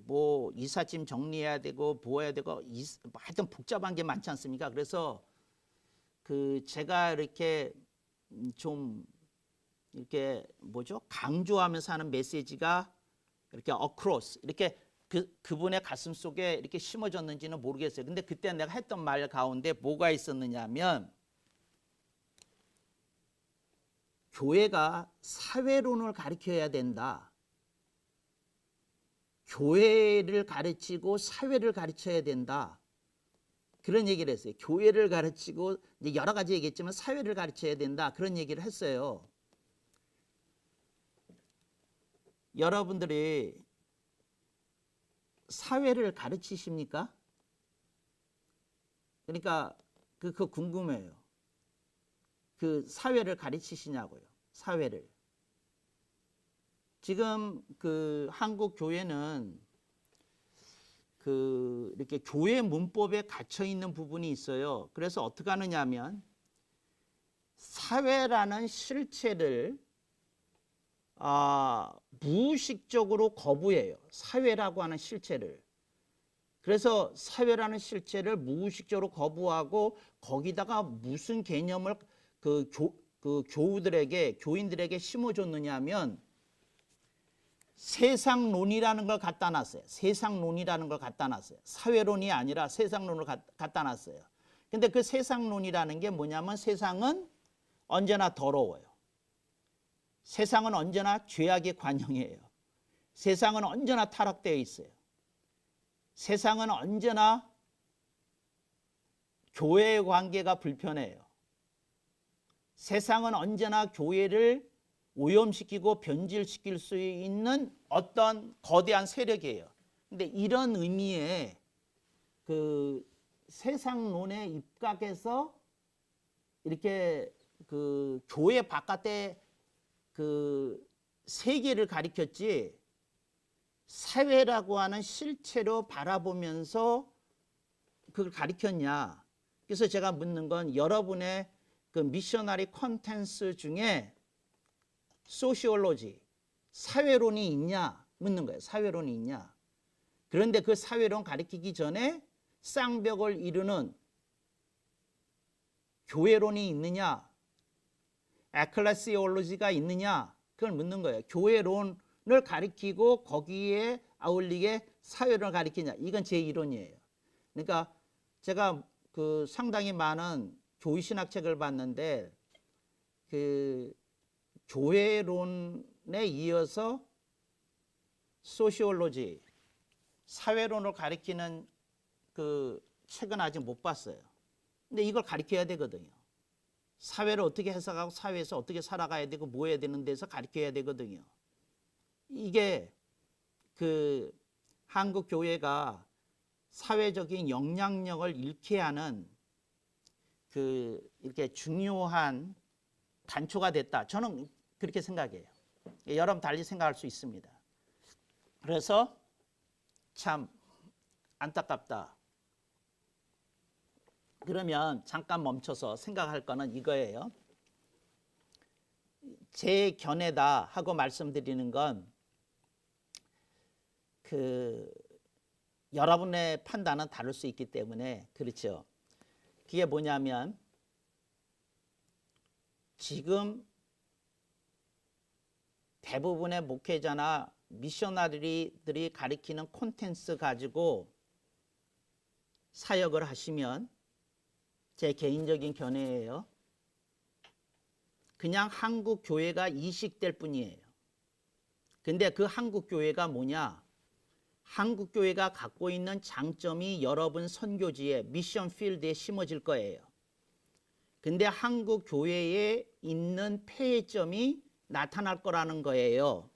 뭐 이삿짐 정리해야 되고 뭐 해야 되고 하여튼 복잡한 게 많지 않습니까? 그래서 그 제가 이렇게 좀 이렇게 뭐죠? 강조하면서 하는 메시지가 이렇게 어크로스, 이렇게 그분의 가슴 속에 이렇게 심어졌는지는 모르겠어요. 근데 그때 내가 했던 말 가운데 뭐가 있었느냐면, 교회가 사회론을 가르쳐야 된다. 교회를 가르치고 사회를 가르쳐야 된다. 그런 얘기를 했어요. 교회를 가르치고, 이제 여러 가지 얘기했지만 사회를 가르쳐야 된다. 그런 얘기를 했어요. 여러분들이 사회를 가르치십니까? 그러니까 그거 궁금해요. 그 사회를 가르치시냐고요. 사회를. 지금 그 한국 교회는 그 이렇게 교회 문법에 갇혀 있는 부분이 있어요. 그래서 어떻게 하느냐면, 사회라는 실체를 무의식적으로 거부해요. 사회라고 하는 실체를. 그래서 사회라는 실체를 무의식적으로 거부하고 거기다가 무슨 개념을 교인들에게 심어줬느냐 하면 세상론이라는 걸 갖다 놨어요. 세상론이라는 걸 갖다 놨어요. 사회론이 아니라 세상론을 갖다 놨어요. 근데 그 세상론이라는 게 뭐냐면 세상은 언제나 더러워요. 세상은 언제나 죄악의 관영이에요. 세상은 언제나 타락되어 있어요. 세상은 언제나 교회의 관계가 불편해요. 세상은 언제나 교회를 오염시키고 변질시킬 수 있는 어떤 거대한 세력이에요. 근데 이런 의미의 그 세상론에 입각해서 이렇게 그 교회 바깥에 그 세계를 가리켰지 사회라고 하는 실체로 바라보면서 그걸 가리켰냐. 그래서 제가 묻는 건 여러분의 그 미셔너리 컨텐츠 중에 소시올로지, 사회론이 있냐 묻는 거예요. 사회론이 있냐. 그런데 그 사회론 가리키기 전에 쌍벽을 이루는 교회론이 있느냐, 에클레시올로지가 있느냐, 그걸 묻는 거예요. 교회론을 가리키고 거기에 아울리게 사회론을 가리키냐. 이건 제 이론이에요. 그러니까 제가 그 상당히 많은 교회신학책을 봤는데 그 교회론에 이어서 소시올로지, 사회론을 가리키는 그 책은 아직 못 봤어요. 근데 이걸 가리켜야 되거든요. 사회를 어떻게 해석하고 사회에서 어떻게 살아가야 되고 뭐 해야 되는 데서 가리켜야 되거든요. 이게 그 한국 교회가 사회적인 영향력을 잃게 하는 그 이렇게 중요한 단초가 됐다. 저는 그렇게 생각해요. 여러분 달리 생각할 수 있습니다. 그래서 참 안타깝다. 그러면 잠깐 멈춰서 생각할 거는 이거예요. 제 견해다 하고 말씀드리는 건 그 여러분의 판단은 다를 수 있기 때문에 그렇죠. 그게 뭐냐면 지금 대부분의 목회자나 미셔너리들이 가리키는 콘텐츠 가지고 사역을 하시면 제 개인적인 견해예요. 그냥 한국 교회가 이식될 뿐이에요. 근데 그 한국 교회가 뭐냐? 한국 교회가 갖고 있는 장점이 여러분 선교지에 미션 필드에 심어질 거예요. 근데 한국 교회에 있는 폐해점이 나타날 거라는 거예요.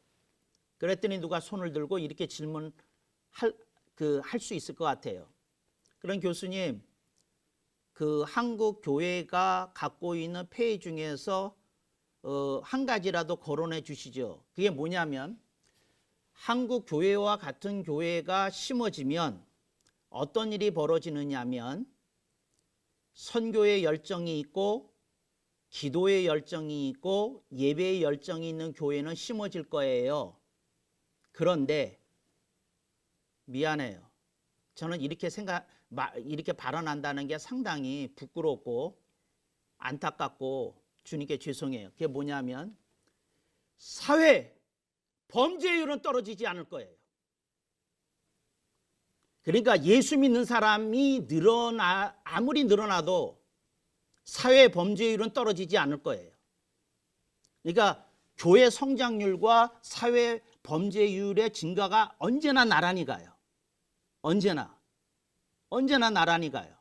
그랬더니 누가 손을 들고 이렇게 질문할 수 있을 것 같아요. 그런 교수님, 그 한국 교회가 갖고 있는 폐해 중에서 한 가지라도 거론해 주시죠. 그게 뭐냐면 한국 교회와 같은 교회가 심어지면 어떤 일이 벌어지느냐면 선교의 열정이 있고 기도의 열정이 있고 예배의 열정이 있는 교회는 심어질 거예요. 그런데 미안해요. 저는 이렇게 발언한다는 게 상당히 부끄럽고 안타깝고 주님께 죄송해요. 그게 뭐냐면 사회 범죄율은 떨어지지 않을 거예요. 그러니까 예수 믿는 사람이 아무리 늘어나도 사회 범죄율은 떨어지지 않을 거예요. 그러니까 교회 성장률과 사회 범죄율의 증가가 언제나 나란히 가요. 언제나 나란히 가요.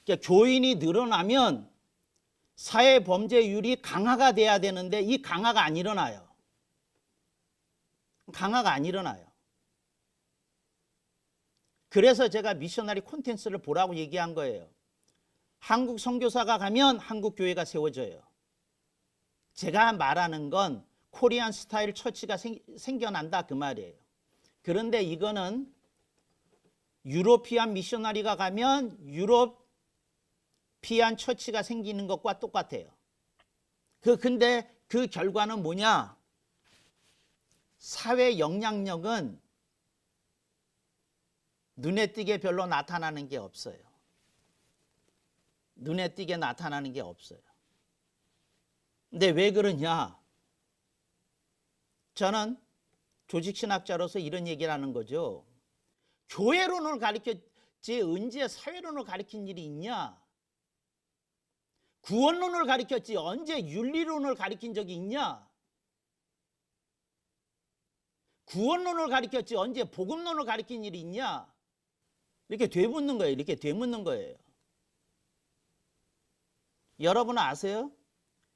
그러니까 교인이 늘어나면 사회 범죄율이 강화가 돼야 되는데 이 강화가 안 일어나요. 강화가 안 일어나요. 그래서 제가 미셔너리 콘텐츠를 보라고 얘기한 거예요. 한국 선교사가 가면 한국 교회가 세워져요. 제가 말하는 건 코리안 스타일 처치가 생겨난다 그 말이에요. 그런데 이거는 유로피안 미셔너리가 가면 유럽 피한 처치가 생기는 것과 똑같아요. 근데 그 결과는 뭐냐? 사회 영향력은 눈에 띄게 별로 나타나는 게 없어요. 눈에 띄게 나타나는 게 없어요. 근데 왜 그러냐? 저는 조직신학자로서 이런 얘기를 하는 거죠. 교회론을 가르쳤지 언제 사회론을 가르친 일이 있냐? 구원론을 가르쳤지 언제 윤리론을 가르친 적이 있냐? 구원론을 가르쳤지 언제 복음론을 가르친 일이 있냐? 이렇게 되묻는 거예요. 이렇게 되묻는 거예요. 여러분은 아세요?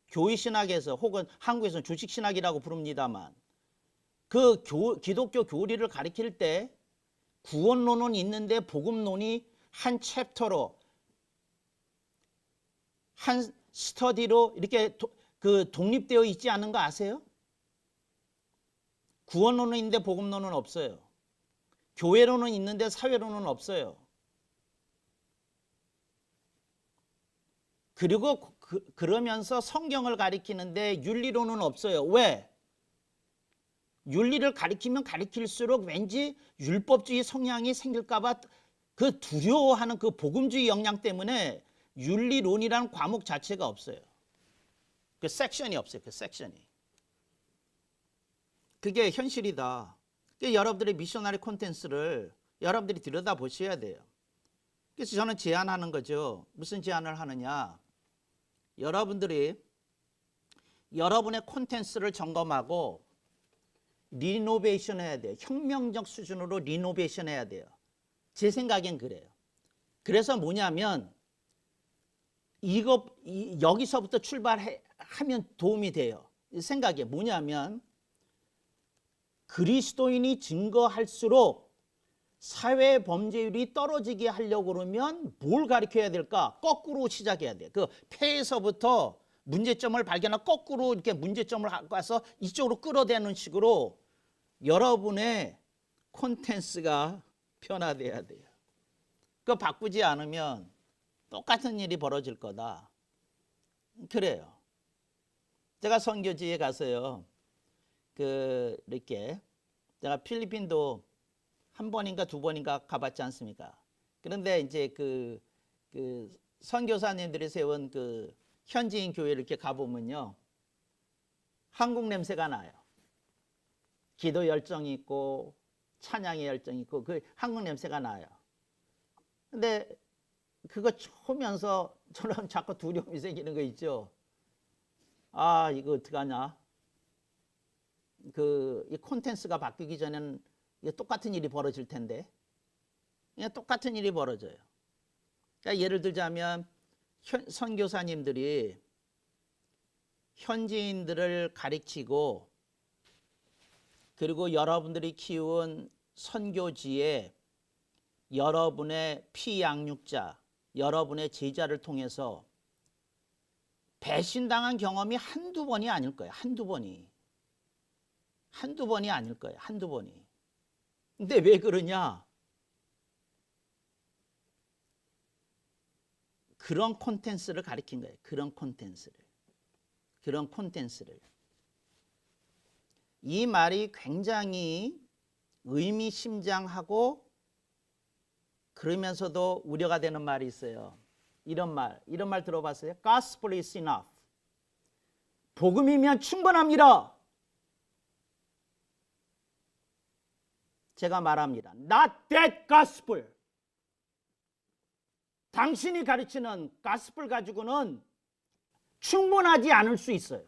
교회신학에서 혹은 한국에서는 조직신학이라고 부릅니다만 그 기독교 교리를 가르칠 때 구원론은 있는데 복음론이 한 챕터로 한 스터디로 이렇게 독립되어 있지 않은 거 아세요? 구원론은 있는데 복음론은 없어요. 교회론은 있는데 사회론은 없어요. 그리고 그러면서 성경을 가리키는데 윤리론은 없어요. 왜? 윤리를 가리키면 가리킬수록 왠지 율법주의 성향이 생길까봐 그 두려워하는 그 복음주의 영향 때문에 윤리론이라는 과목 자체가 없어요. 그 섹션이 없어요. 그 섹션이. 그게 현실이다. 여러분들의 미셔너리 콘텐츠를 여러분들이 들여다보셔야 돼요. 그래서 저는 제안하는 거죠. 무슨 제안을 하느냐. 여러분들이 여러분의 콘텐츠를 점검하고 리노베이션 해야 돼요. 혁명적 수준으로 리노베이션 해야 돼요. 제 생각엔 그래요. 그래서 뭐냐면 여기서부터 출발하면 도움이 돼요. 생각이 뭐냐면 그리스도인이 증거할수록 사회 범죄율이 떨어지게 하려고 그러면 뭘 가르쳐야 될까? 거꾸로 시작해야 돼요. 그 폐에서부터 문제점을 발견하고 거꾸로 이렇게 문제점을 가서 이쪽으로 끌어대는 식으로 여러분의 콘텐츠가 변화돼야 돼요. 그거 바꾸지 않으면 똑같은 일이 벌어질 거다. 그래요. 제가 선교지에 가서요. 이렇게 제가 필리핀도 한 번인가 두 번인가 가봤지 않습니까? 그런데 이제 그 선교사님들이 세운 그 현지인 교회 이렇게 가보면요. 한국 냄새가 나요. 기도 열정이 있고 찬양의 열정이 있고 그 한국 냄새가 나요. 근데 그거 보면서 저는 자꾸 두려움이 생기는 거 있죠. 아, 이거 어떡하냐. 이 콘텐츠가 바뀌기 전에는 똑같은 일이 벌어질 텐데. 그냥 똑같은 일이 벌어져요. 그러니까 예를 들자면 선교사님들이 현지인들을 가르치고 그리고 여러분들이 키운 선교지에 여러분의 피양육자, 여러분의 제자를 통해서 배신당한 경험이 한두 번이 아닐 거예요. 한두 번이 아닐 거예요. 한두 번이. 근데 왜 그러냐? 그런 콘텐츠를 가리킨 거예요. 그런 콘텐츠를. 이 말이 굉장히 의미심장하고 그러면서도 우려가 되는 말이 있어요. 이런 말 들어봤어요? Gospel is enough. 복음이면 충분합니다. 제가 말합니다. Not that gospel. 당신이 가르치는 가스펠 가지고는 충분하지 않을 수 있어요.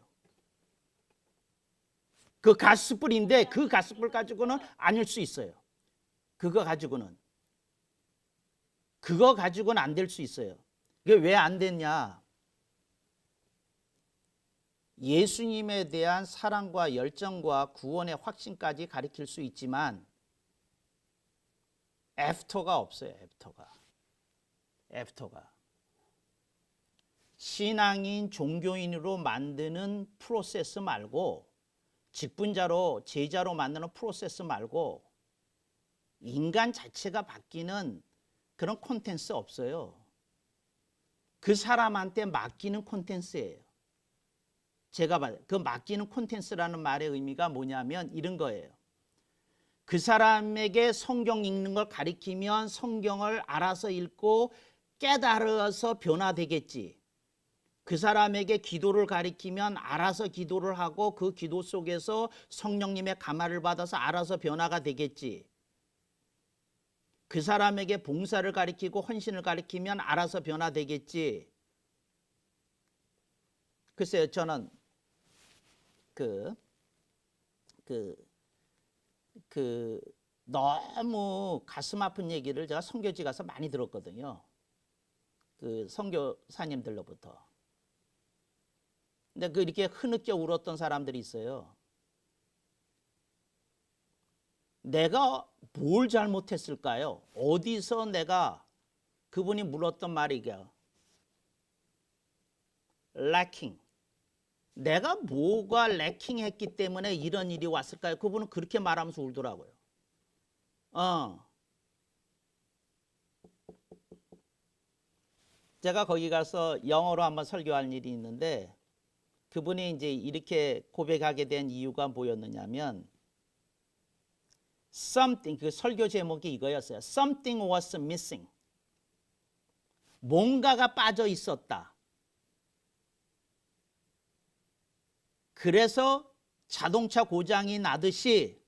그 가스펠인데 그 가스펠 가지고는 아닐 수 있어요. 그거 가지고는 안 될 수 있어요. 그게 왜 안 됐냐? 예수님에 대한 사랑과 열정과 구원의 확신까지 가르칠 수 있지만 애프터가 없어요. 애프터가. 신앙인, 종교인으로 만드는 프로세스 말고 직분자로, 제자로 만드는 프로세스 말고 인간 자체가 바뀌는 그런 콘텐츠 없어요. 그 사람한테 맡기는 콘텐츠예요. 제가 봐요. 그 맡기는 콘텐츠라는 말의 의미가 뭐냐면 이런 거예요. 그 사람에게 성경 읽는 걸 가리키면 성경을 알아서 읽고 깨달아서 변화되겠지. 그 사람에게 기도를 가리키면 알아서 기도를 하고 그 기도 속에서 성령님의 감화를 받아서 알아서 변화가 되겠지. 그 사람에게 봉사를 가리키고 헌신을 가리키면 알아서 변화되겠지. 글쎄요, 저는 너무 가슴 아픈 얘기를 제가 선교지 가서 많이 들었거든요. 그 선교사님들로부터. 근데 이렇게 흐느껴 울었던 사람들이 있어요. 내가 뭘 잘못했을까요? 어디서 내가, 그분이 물었던 말이 이게요. lacking. 내가 뭐가 lacking 때문에 이런 일이 왔을까요? 그분은 그렇게 말하면서 울더라고요. 제가 거기 가서 영어로 한번 설교할 일이 있는데 그분이 이제 이렇게 고백하게 된 이유가 뭐였느냐면 something, 그 설교 제목이 이거였어요. Something was missing. 뭔가가 빠져 있었다. 그래서 자동차 고장이 나듯이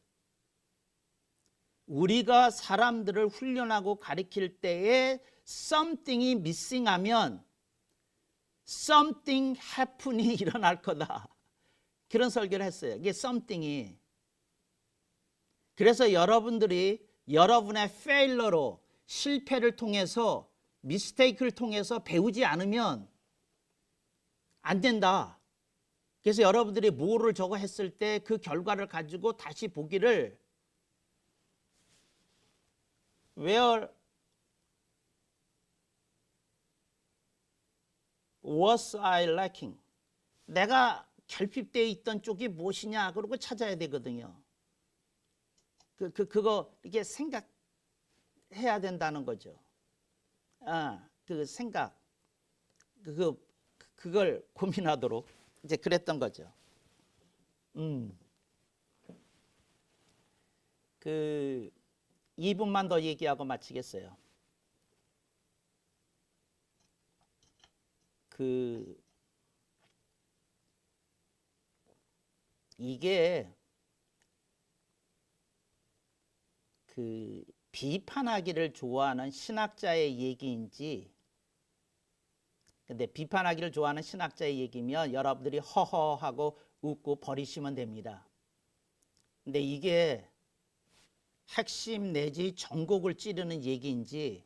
우리가 사람들을 훈련하고 가르칠 때에 something이 missing하면 something happening이 일어날 거다. 그런 설교를 했어요. 이게 something이. 그래서 여러분들이 여러분의 failure로 실패를 통해서 mistake를 통해서 배우지 않으면 안 된다. 그래서 여러분들이 뭐를 저거 했을 때 그 결과를 가지고 다시 보기를 Where was I lacking? 내가 결핍되어 있던 쪽이 무엇이냐 그러고 찾아야 되거든요. 그거 이렇게 생각해야 된다는 거죠. 그 생각 그걸 고민하도록 이제 그랬던 거죠. 그 2분만 더 얘기하고 마치겠어요. 이게 비판하기를 좋아하는 신학자의 얘기인지, 근데 비판하기를 좋아하는 신학자의 얘기면 여러분들이 허허하고 웃고 버리시면 됩니다. 근데 이게 핵심 내지 전곡을 찌르는 얘기인지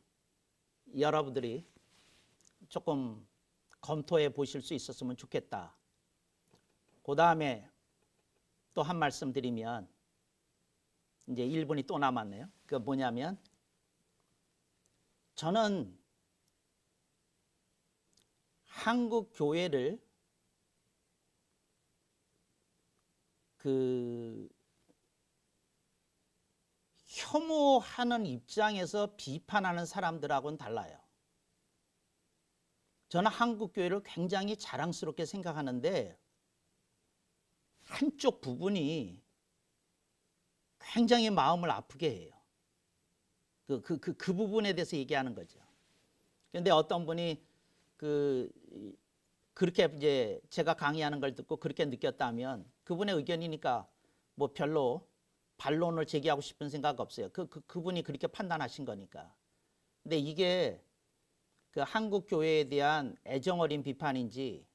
여러분들이 조금 검토해 보실 수 있었으면 좋겠다. 그 다음에 또 한 말씀 드리면 이제 1분이 또 남았네요. 그 뭐냐면 저는 한국 교회를 혐오하는 입장에서 비판하는 사람들하고는 달라요. 저는 한국 교회를 굉장히 자랑스럽게 생각하는데 한쪽 부분이 굉장히 마음을 아프게 해요. 그 부분에 대해서 얘기하는 거죠. 그런데 어떤 분이 그렇게 이제 제가 강의하는 걸 듣고 그렇게 느꼈다면 그분의 의견이니까 뭐 별로 반론을 제기하고 싶은 생각 없어요. 그분이 그렇게 판단하신 거니까. 근데 이게 한국 교회에 대한 애정어린 비판인지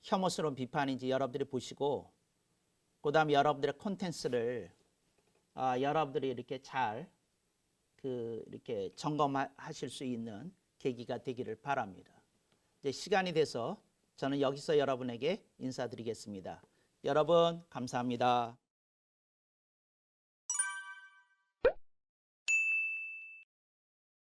혐오스러운 비판인지 여러분들이 보시고, 그 다음에 여러분들의 콘텐츠를 여러분들이 이렇게 잘 이렇게 점검하실 수 있는 계기가 되기를 바랍니다. 이제 시간이 돼서 저는 여기서 여러분에게 인사드리겠습니다. 여러분 감사합니다.